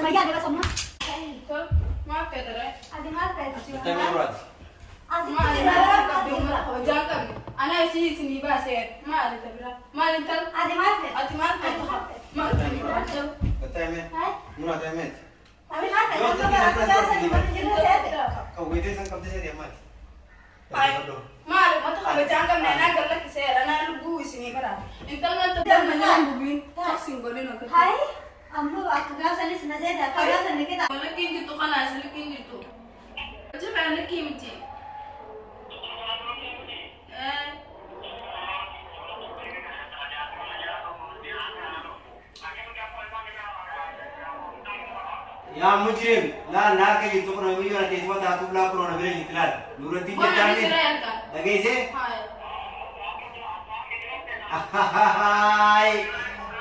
ما يعني بس ما ما كدره هذه ما فاتت تمام مراد أنا أسيس إني باسير ما أدري تبرا ما أنت هذه ما فاتت أنت ما تمام مراد تمام هذه ما فاتت كويتين سان قبضة سير يا مات ما أعرف ما تخبي جانكم أنا قال لك سير أنا لبوي سني برا أنت ما تبدأ من يوم بين تحسين قولنا كده هاي أمو أكتر سنة سنة زيادة كذا سنة كده لكن جتو خلاص لكن جتو جمع لك يمتي يا مجرم لا نار كي تقرأ مليون تسوى تاتو بلا كورونا بلا يتلال نور الدين جامي لقيسه هاي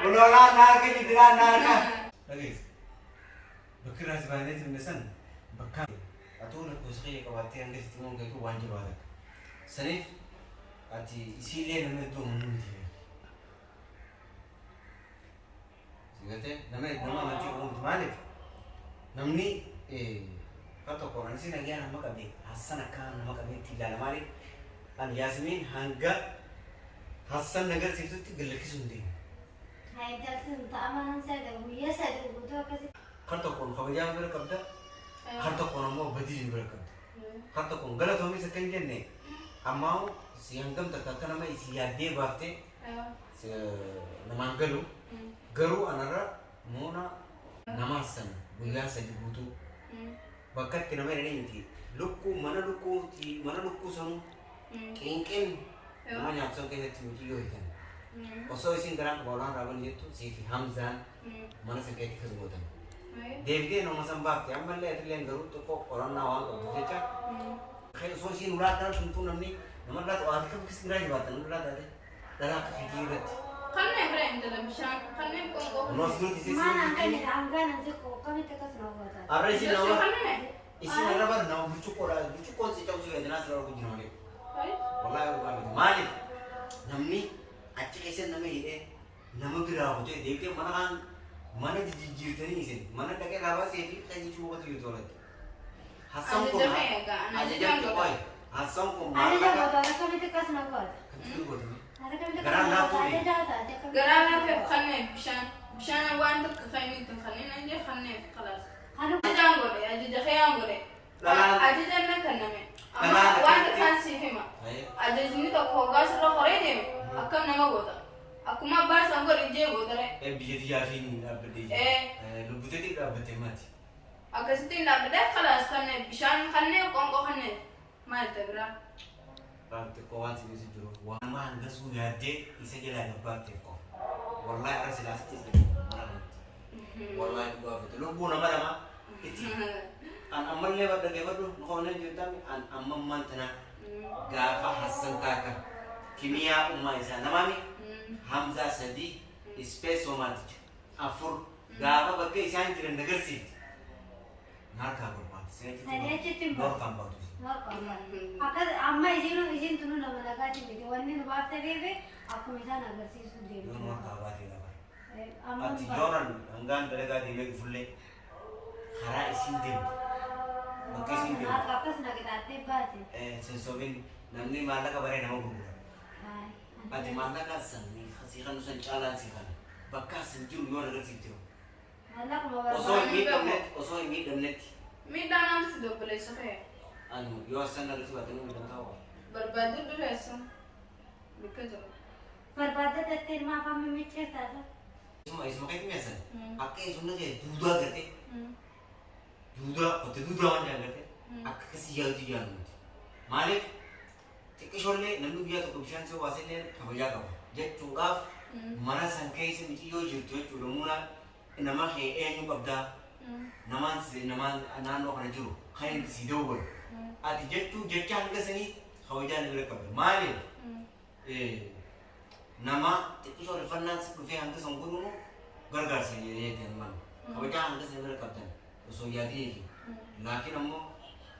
ولولا نار كي تلال نار لقيس بكر هزبانيت النسن بكر أتونا كوسخية كواتي عندك تمون كيكو وانجر هذا سنيف أتي يسيلين من الدوم من دي سيقولته نما nanti kamu malik namni kata koran sih lagi anak makabe Hasan akan makabe tidak malik an Yasmin hangga Hasan nagar situ tiga lagi sundi هاي جالسين تأمل نسيت ويا سيد وقتها كذي kata kon kau jangan berkabda kata kon mau badi berkabda kata kon galat homi sekenjen ne amau siangam terkata nama isi ade barte nama galu garu anara mona namasan buya sajibutu bakat kenapa ini nanti mana lukku sanu kengken namanya absen kena timuti yo ikan oso isin garang bolan rawan itu si Hamzan mana sengketi kesebutan Devge nama sambak ya malle etlen garu to ko orang nawang ko beca kayak so isin urat kan suntu namni nama rat wah kan kisngai batan urat ada dalam kefikiran خلنا برين دلهم شان خلنا نكون نوصل تسيسي ما أنا كني أنا نزيكو كم تكسر نوبة arresi nawa isi nara bar nawa bucu kon si cau sudah jelas lalu kuji namanya wallahi aku kami malik namni aceh kesen namanya ini nama bira aku jadi dia mana kan mana jijir tadi isin mana kakek lawa sih kasih cuma tu itu lagi Hasan ko aja jangan kau Hasan ko أنا mana جاب هذا كم تكسر نوبة kan tu tu هذا كم تكسر Garam نوبة dah tu ni. قرانا في خلنا بشان وانت خايمين خلينا نجي خلنا خلاص هذا جانغوري أجي خيام غوري أجي جنة كنامي وانت كان سيفما أجي جني تكوغاس رخوري أكم نما غودا أكو ما بارس أقول إنجي غودا bisa dijafin abdi lu butuh tidak abdi mati أكستين لابد خلاص خلنا بشان خلنا كونغو خلنا ما تبرا Bante ko wanti bisi juro wa ma nga su yade isa jela ga bante ko wallahi arsi lasti mara wallahi ko fa lo bona mara ma iti an amal le wadda ge waddu ko ne jutam an amman mantana ga fa hasan taka kimia umma isa namami Hamza Sadi space somatic afur ga ba ke isan kiran daga sit narka ko pat sai هذا ki يجتمع dor kan ba أكاد أما يجين تنو لما نقاتي بيجي وانين بابت بيبي أكو ميزان أقدر سيسو ديري yo no ka ba ti ga ba أما ati joran angan daga di meg fulle khara isin dem makke isin dem أكاس نقدر أتباتي sen sobin namni mala ka bare nama guru ati mala ka san ni khasiran san chala sikan bakka san jum yo daga sitiro هلا كم oso mi damnet ميدانا في دوبلي صحيح anu yo san daga siwata no dan tawa بربادو دلسم بكذا بربادة تتر ما فهم ميتشر تاسا isma kai miasan akke sunna je duda gate duda ote duda wan jagate akka kasi yau ti yan malik tikisholle nandu biya to kubshan se wasile khabaya ka jet tungaf mana sankai se miti yo jirto chulumuna inama he enyu babda naman anano kana juru khain sidowol ati jettu jetchan gasani khawajan gre kabbe malik nama tikisholle fannan se kufe hanga songuru gargar se ye ten man khawajan hanga se gre kabdan so yadi lakin ammo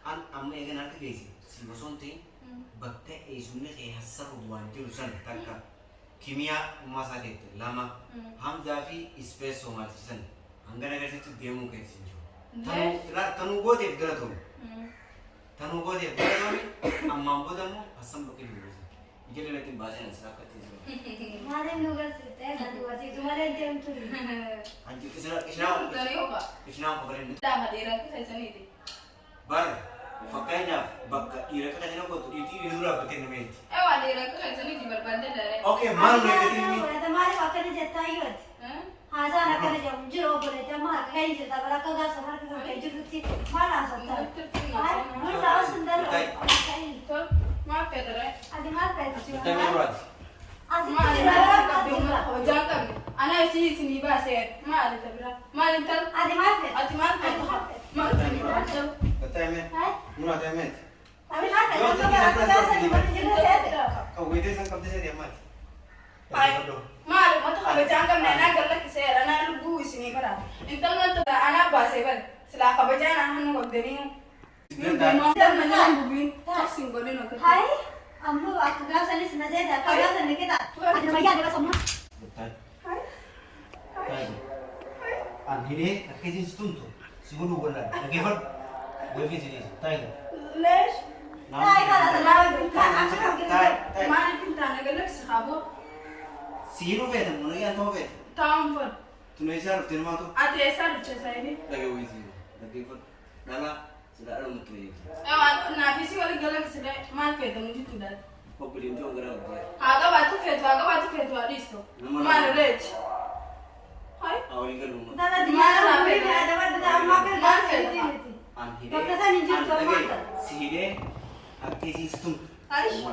an amma egen arka gesi si bosonte bakte e sunne ke hasar duwan tiru san takka kimia masadet lama hamza fi space somatisan Angana agarsiisu deemuu keessa hin jiru. Tanuu gooteef galatoome. Tanuu gooteef galatoome ammaan booda immoo Hassan bakkee jiru. Ijoollee latiin baasee as rakkatee jiru. Maaliif nu garsiistee kan dubartiitu malee deemtu? Anji isnaan qofaleen. Daafa dheeraa keessa isaniiti. Bara fakkeenyaaf bakka dhiira akka kana gootu dhiirri dura dhaabbatee nama eeti. Waa dheeraa keessa isaniiti barbaadde daree. Okay, maal neegatiin inni? Maaliif akkana jettaa yooti? Haasaan akkana jedhamu jiru obboleettii amma harka kan jirta bara akka gaasa harka kan ka'e jirtutti maal haasoftaa? Nurraa osoo hin darbu. Maal federe? Ati maal feetu? Damee duraati. Ati Maal maal qabdu hojjaan qabdu. Ana isinii baasee maal tabira? Maal intal? Ati maal feetu? Ati maal feetu? Maal feetu? Katame. Muna tame. Ati maal feetu? Akka bara akka gaasa ni waliin jirtu feete. Kawwete san qabdee sadi ammaati. Maal mata kabajaan qabne naa galla kiseera naa lubbuu isinii bara. Intal mata ana baasee bara. Silaa kabajaan hannu wagdanii. Hai, ammo aku gaasa ni sena zeda, aku gaasa ni kita. Ada banyak ada semua. Betul. Hai. Anhire akkasiin stuntu si godhuu wallaan dhageeffadhu weefii si dhiisa taayiga. Leesh. Taayiga maaliif hin taane galaksa qabu? Si dhufeetan mana yaa ta'uu feete. Taa'uun fun. Tuna isaa dhuftee namaatu. Ati eessaa dhufte saayini? Dhagee weesii dhageeffadhu. Dhala sila dhala mutu weesii. Naafisi wali galaksa maal feetamu jitu dhala? Obboleen ta'uu gara guddaa. Haga baatu feetu adiisto. Maal reeti? Hai. Awalii galuu ma. Dada di mana nabi ada pada amma kan gaasa ni ti. Anhire. Bakka san hin jirtu amma. Si hidhee akkasiin stuntu. Aish.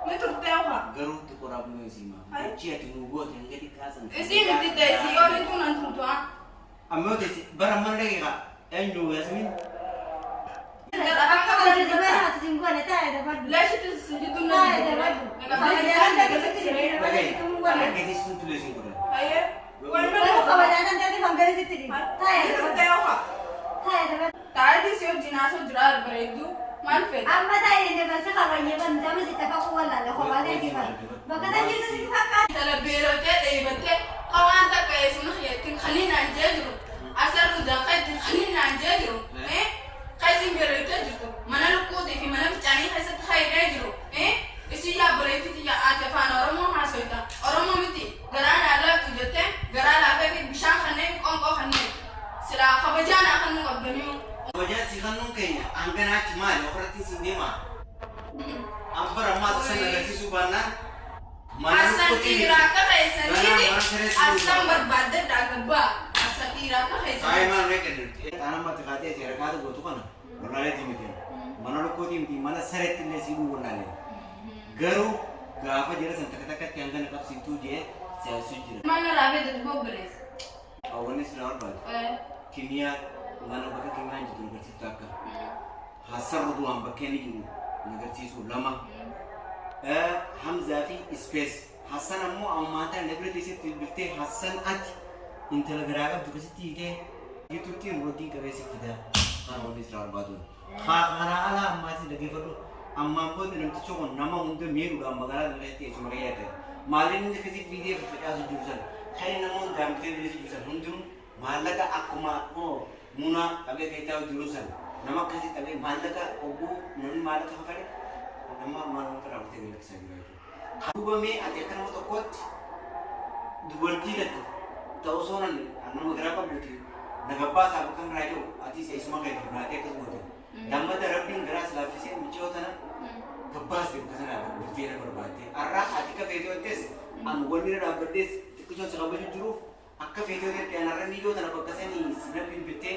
Mi turtee waa. Garuu xiqqooraaf nu eesii ma. Achi ati nu goote hangati kaasan. Isii miti teessii yooni tun an turtu haa. Amma yoo teessi bara mana dhageeqa eenyu Yasmin. Akka wajji dubara ati singone taayida badu. Leeshitu sujitu Taayida badu. Kabajaan dari sitti Dhagee tumuwala. akkasiin stuntu leesiin godhan. Aye. Kalau kabajaan dari hangari sitti. Taayida badu. Turtee waa. Taayida badu. Taa'ee si wajjin haasoo jiraa bareedu maal feeta? Amma taayida badu kabajee badu jami sitti fakku wallaalle kophaatee jiban. Bakka san jirtu sitti fakkaata. Talabeelotee dheebattee hawaan takka eesuma xiyyeettiin khaliinaan jee jiru. Asar guddaa qayyatti khaliinaan jee jiru. Qaysiin beelootee jirtu. Mana lukkuutii fi mana fincaanii keessatti haidhee jiru. Isin yaa bareedditi yaa ati afaan Oromoo haasoita. Oromoo miti garaa laaftu jettee garaa laafee fi bishaan kanneen qonqoo kanneen. Silaa kabajaan akka nu qabdanii. Kabajaan si kannuun keenya hanganaatti maali ofirratti si deema. Ambara ammaa san agarsiisuu baannaan. Asan dhiiraa akka keessaniiti asan barbaadde daagabbaa. Asan dhiiraa akka keessaniiti. Saayii maal mee kennutti. Taanaan matti kaatee seera kaatu gootu kana wallaalee miti. Mana lukkootii miti mana sareetti illee si dhuu wallaalee. Garuu gaafa jira san takka takkatti hangana qabsiiftuu jee siyaasuu jira. Mana raafee dadi bobboleessa. Awwanni sila barbaadu. Kimiyaa mana bakka kimiyaan jiru agarsiiftu akka. Hassarra du'aan bakkee ni jiru agarsiisu lama. Hamzaa fi Ispees. Hassan ammoo ammaataan dabira teessitti biftee Hassan ati intala garaa qabdu keessatti hiikee jirtutti mootii qabeessi fidaa. Kan wanni sila barbaadu. Karaa alaa ammaas dhageeffadhu. Ammaan booda namtichi kun nama hunda miidhuudhaan magaalaa irratti eessuma qayyate. Maaliin inni akkasii fiidee facaasu jiru san kan namoonni daamtee jiru san hundinuu maallaqa akkuma munaa qabee keetaa jiru san nama akkasii qabee maallaqa ogguu namni maallaqa kafale nama maallaqa raawwatee galakkisaa jira jechuudha. Duubamee ati akka nama tokkootti dubartii gatti ta'uu soonan nama garaa qabduuti nagabbaa isaa bakka irraa jiru ati eessuma qayyate naatee akkas goote. Lammata rabbiin garaa silaaffisee miccoo tana gabbaasee bakka sanaa bultee na barbaadde. Har'aa ati akka feetee wantees an wanni irra dhaabbaddees xiqqishoon si qabachuu jiruuf akka feetee wanteetti an har'a niyyoo tana bakka sanii sinabbiin bittee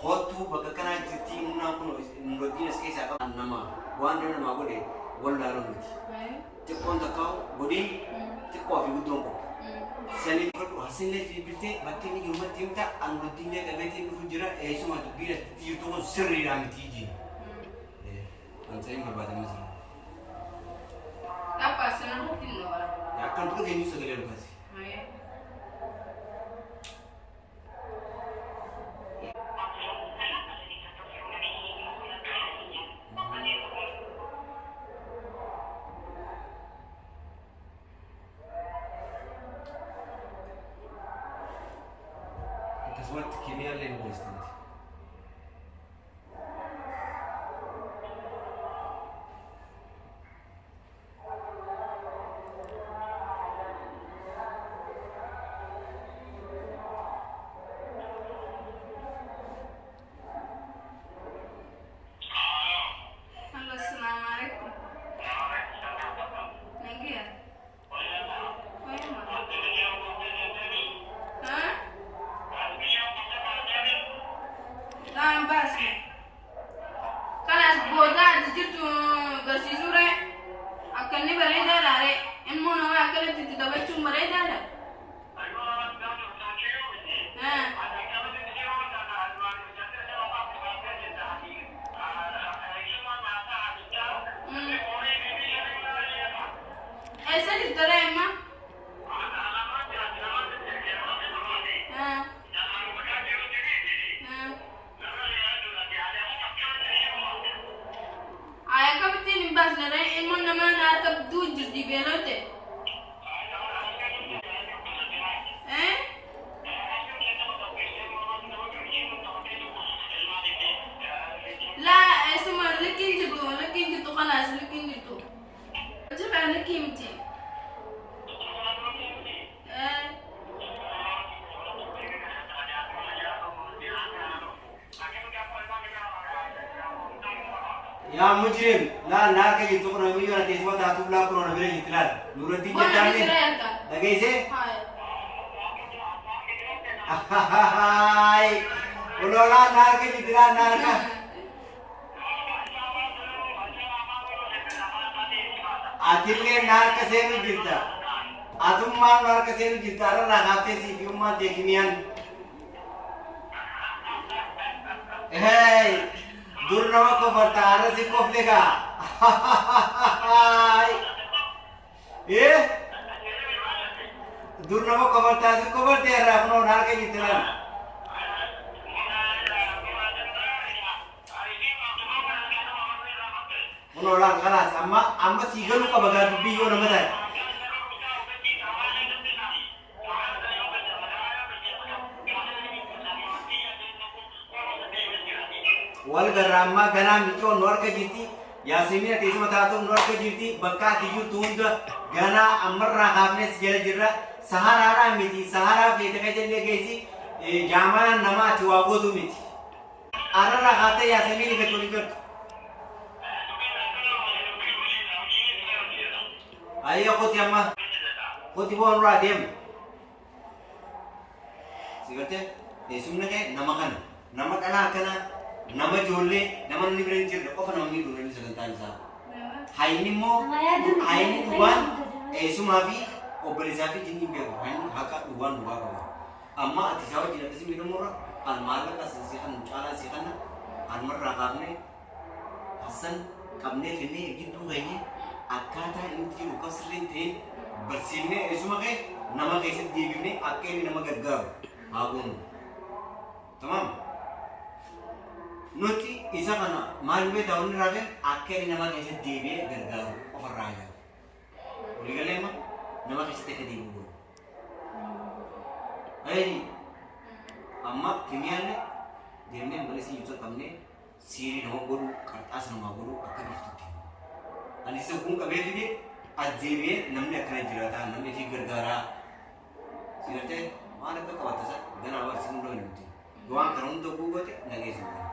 hoottuu bakka kanaa jirtii munaa kun nuraddiin as keessaa qaban nama waan nama namaa godhe wallaaluu miti. Xiqqoon takkaa godhee xiqqoo fi guddoon qofa. Sanii fudhu hasinlee fi bittee bakkee ni jirumatti himta an nuraddiinlee qabeetiin dhufu jira eessuma dubbiin ati jirtu kun sirriidhaan miti jiru. Ansayin barbaadamee jira. Apa senang hati nu orang? Akkan tuh kayaknya segala lokasi. Kesuat obboleessitooti. Halo, assalamualaikum. Nagia. Hah? Tambas. Kalas boda jitu garsi sure. Akan ni balai dah lare. Ilmu nawa akan itu tidak baca balai dah. Hah? ऐसा किस तरह है माँ? हाँ। हाँ। आया कब तीन बार न रहे इन मन नमन आर कब दूध जल्दी बेरोते हैं? ला ऐसे मर लेकिन जितो खलास लेकिन जितो जब आने कीमती يا مجرم لا نار كي تقرأ مية ولا تسمع تاتو لا كورونا فيروس يطلع نور الدين جامع لقيسه هاي ولولا نار كي يطلع نار كا आतिले नार कसेनु जिता आतुम मान नार कसेनु जिता रहा रागाते सी फिल्म में देखनियान हे दुर्नवा को बर्तार से कोफलेगा ये दुर्नवा को बर्तार से को बर्ते यार अपनो नार के जितना उन्होंने कहा अम्मा अम्मा सीगलू का बगा दुबी यो नमः है वाल गरामा गना मिचो नोर के जीती यासीमिया टीस मता तो नोर के जीती बक्का तिजू तूंद गना अमर रागावने सिजर जिरा सहारा रा मिती सहारा बेटे के चले गई थी जामा नमा चुआगो तू मिती आरा रागाते यासीमिया के चोरी कर ayo ko tiama ko tibo ra dem sigate esumne ke namakan namakana kana nama jolle nama ni brenjir ko fa namni durani sagantan sa haini mo haini duan esumavi obelisafi jinni be haini haka duan duwa ko amma atisawa jinna kasi minumura al malaka sisihan chala sihana al marra qabne hasan qabne finne gidu gaini akkata inti ukasrin the barsimne esumage nama kaise dibne akkeni nama gaggar agun tamam noti isa kana malbe daun rage akkeni nama kaise dibe gaggar over raja uligale ma nama kaise te dibu ai amma kimiyalle demne balesi yuto tamne siri no guru kartas no guru akkani ani se kun kabe dide ajebe namne kare jirata namne figure gara sigarte mane ka kawata sa gana war simulo ni yuan karun to bugote nage simulo